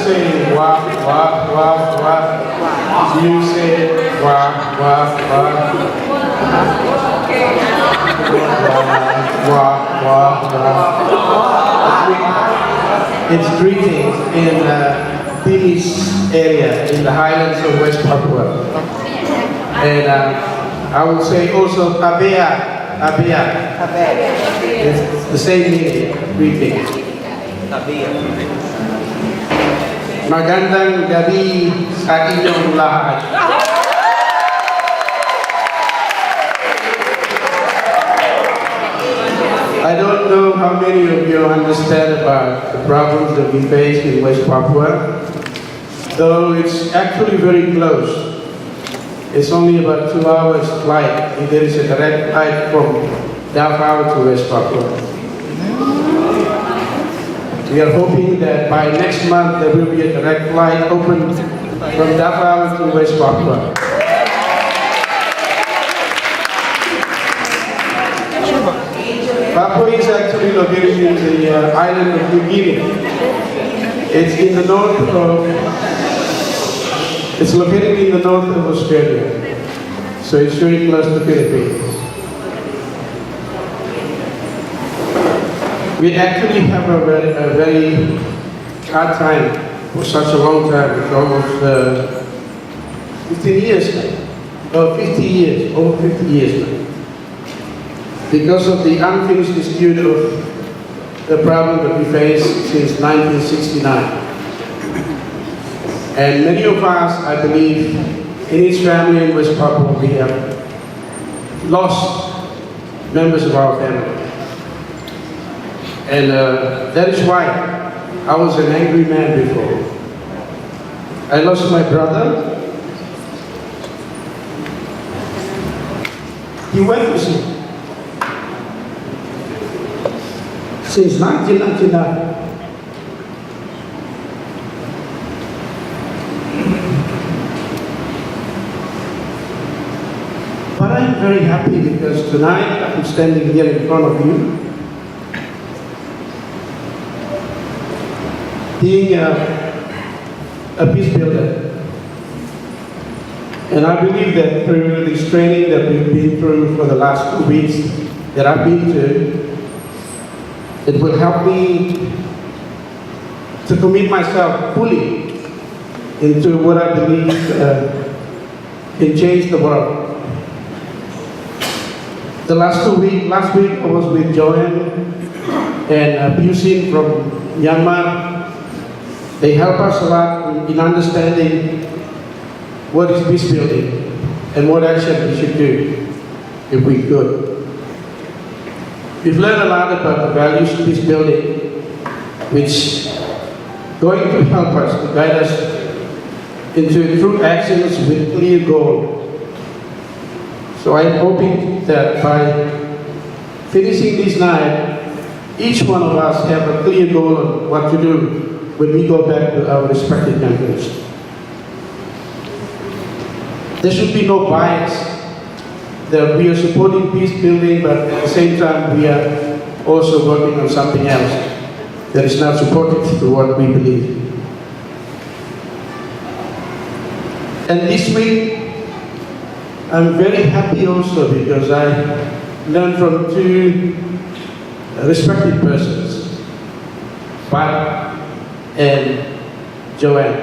say wah, wah, wah, wah. You say wah, wah, wah. Wah, wah, wah. It's greetings in Timis area in the highlands of West Papua. And I would say also Abea, Abea. It's the same meaning, greetings. Magandang gabi sa inyong lahat. I don't know how many of you understand about the problems that we face in West Papua, though it's actually very close. It's only about 2 hours flight, and there is a direct flight from Davao to West Papua. We are hoping that by next month there will be a direct flight open from Davao to West Papua. Papua is actually located in the island of New Guinea. It's in the north of, it's located in the north of Australia. So it's very close to Philippines. We actually have a very hard time for such a long time. It's almost 15 years now. Or 50 years, over 50 years now. Because of the unfinished dispute of the problem that we faced since 1969. And many of us, I believe, in each family in West Papua, we have lost members of our family. And that is why I was an angry man before. I lost my brother. He went missing since 1999. But I'm very happy because tonight I'm standing here in front of you, being a peace builder. And I believe that through this training that we've been through for the last 2 weeks that I've been to, it will help me to commit myself fully into what I believe can change the world. The last week I was with Joanne and Busin from Myanmar. They help us a lot in understanding what is peace building and what action we should do if we could. We've learned a lot about the values of peace building, which going to help us, to guide us into true actions with clear goal. So I'm hoping that by finishing this night, each one of us have a clear goal on what to do when we go back to our respective countries. There should be no bias that we are supporting peace building, but at the same time we are also working on something else that is not supportive to what we believe. And this week, I'm very happy also because I learned from 2 respected persons, Pat and Joanne,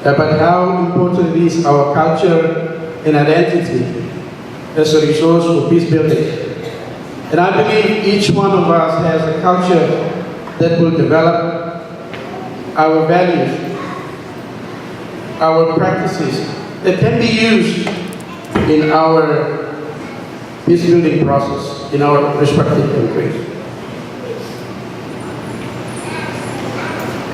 about how important it is our culture and identity as a resource for peace building. And I believe each one of us has a culture that will develop our values, our practices that can be used in our peace building process in our respective countries.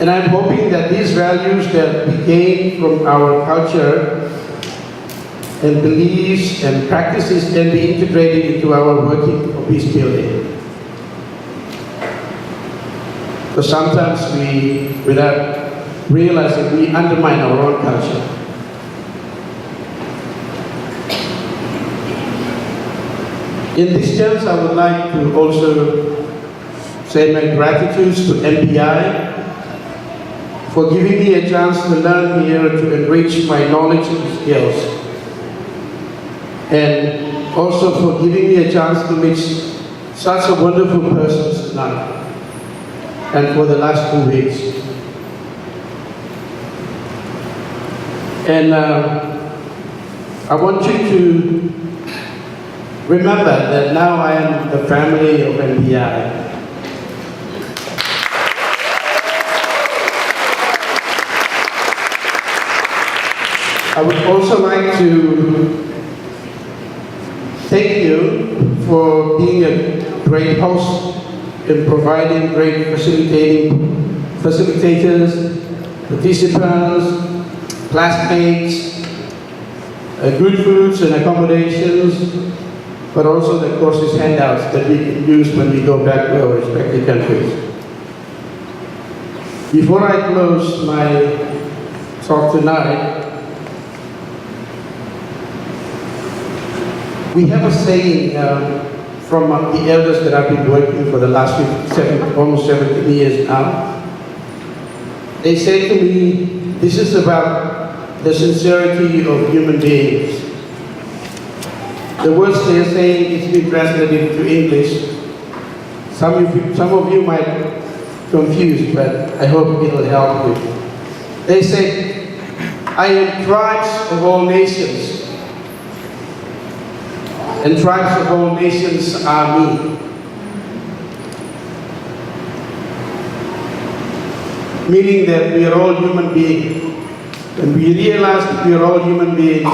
And I'm hoping that these values that we gain from our culture and beliefs and practices can be integrated into our working for peace building. Because sometimes we, without realizing, we undermine our own culture. In this terms, I would like to also say my gratitude to MPI for giving me a chance to learn here, to enrich my knowledge and skills, and also for giving me a chance to meet such a wonderful person tonight, and for the last 2 weeks. And I want you to remember that now I am the family of NBI. I would also like to thank you for being a great host and providing great facilitators, participants, classmates, good foods and accommodations, but also the courses handouts that we can use when we go back to our respective countries. Before I close my talk tonight, we have a saying from the elders that I've been working for the last almost 17 years now. They say to me, this is about the sincerity of human beings. The words they're saying is being translated into English. Some of you might confuse, but I hope it'll help you. They say, I am tribes of all nations, and tribes of all nations are me. Meaning that we are all human beings. When we realize that we are all human beings,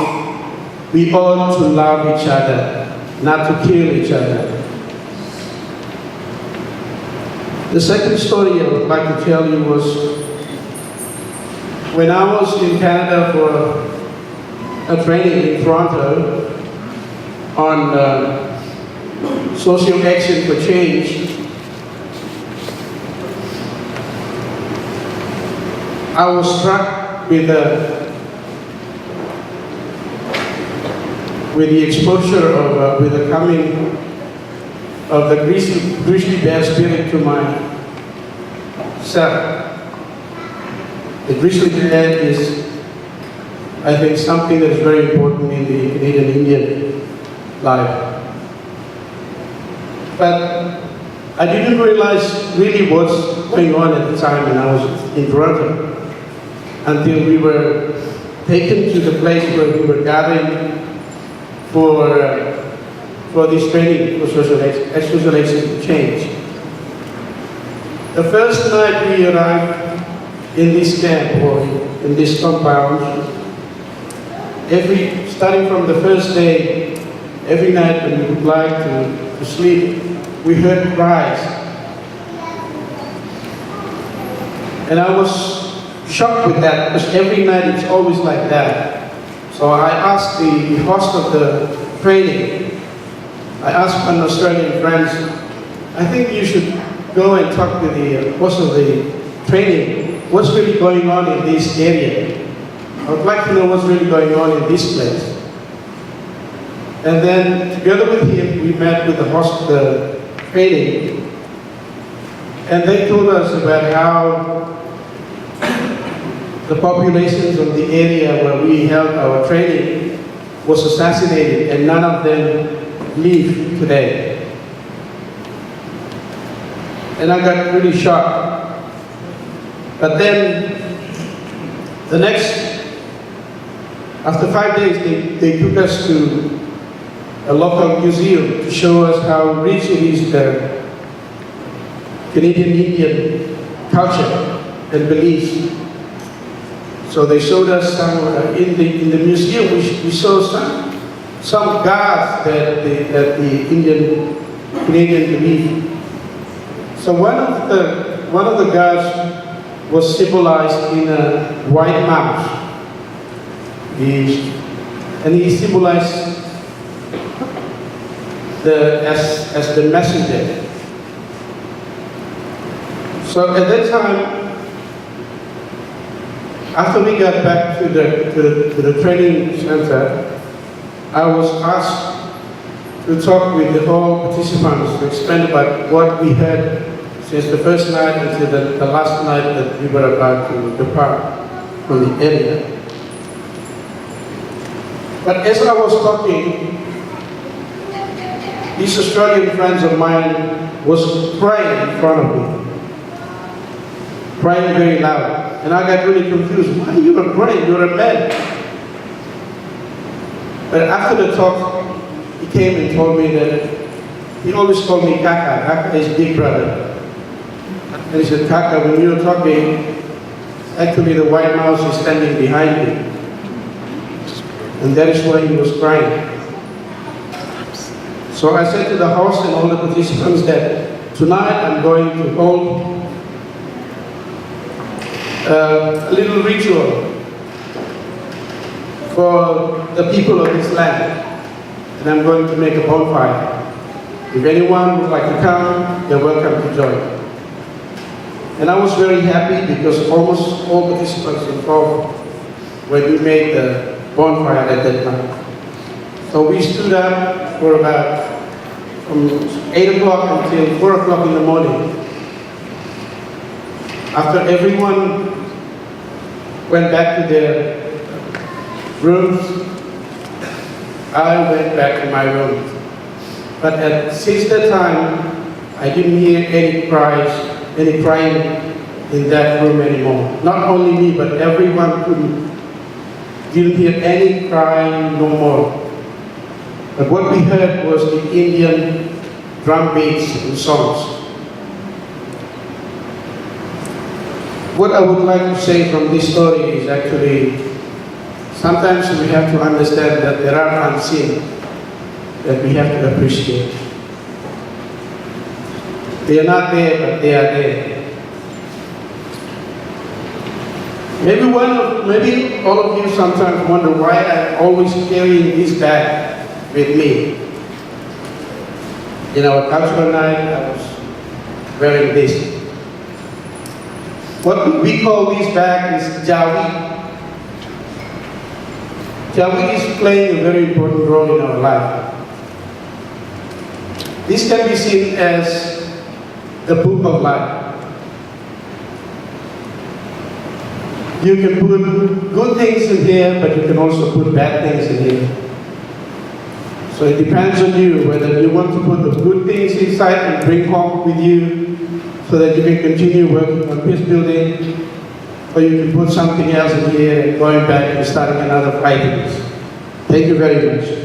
we ought to love each other, not to kill each other. The second story I would like to tell you was when I was in Canada for a training in Toronto on social action for change. I was struck with the exposure of, with the coming of the grizzly bear spirit to myself. The grizzly bear is, I think, something that is very important in the Canadian Indian life. But I didn't realize really what's going on at the time when I was in Toronto, until we were taken to the place where we were gathering for this training for social action for change. The first night we arrived in this camp or in this compound, starting from the first day, every night when we would like to sleep, we heard cries. And I was shocked with that, because every night it's always like that. So I asked the host of the training, I asked my Australian friends, I think you should go and talk with the host of the training. What's really going on in this area? I would like to know what's really going on in this place. And then together with him, we met with the host of the training, and they told us about how the populations of the area where we held our training was assassinated, and none of them live today. And I got really shocked. But then, after 5 days, they took us to a local museum to show us how rich it is, the Canadian Indian culture and beliefs. So they showed us some, in the museum we saw some gods that the Canadian believe. So one of the gods was symbolized in a white mouse. And he symbolized as the messenger. So at that time, after we got back to the training center, I was asked to talk with the whole participants to explain about what we heard since the first night until the last night that we were about to depart from the area. But as I was talking, these Australian friends of mine was praying in front of me, praying very loud. And I got really confused. Why you were praying? You're a man. But after the talk, he came and told me that he always called me Kaka. Kaka is big brother. And he said, Kaka, when you're talking, actually the White Mouse is standing behind me. And that is why he was crying. So I said to the host and all the participants that tonight I'm going to hold a little ritual for the people of this land. And I'm going to make a bonfire. If anyone would like to come, they're welcome to join. And I was very happy because almost all participants involved when we made the bonfire at that night. So we stood up for about from 8 o'clock until 4 o'clock in the morning. After everyone went back to their rooms, I went back to my room. But since that time, I didn't hear any crying in that room anymore. Not only me, but everyone didn't hear any crying no more. But what we heard was the Indian drum beats and songs. What I would like to say from this story is actually, sometimes we have to understand that there are unseen that we have to appreciate. They are not there, but they are there. Maybe all of you sometimes wonder why I'm always carrying this bag with me. In our cultural night, I was wearing this. What we call this bag is Jawi. Jawi is playing a very important role in our life. This can be seen as the book of life. You can put good things in here, but you can also put bad things in here. So it depends on you whether you want to put the good things inside and bring home with you so that you can continue working on peace building, or you can put something else in here and going back and starting another fighting. Thank you very much.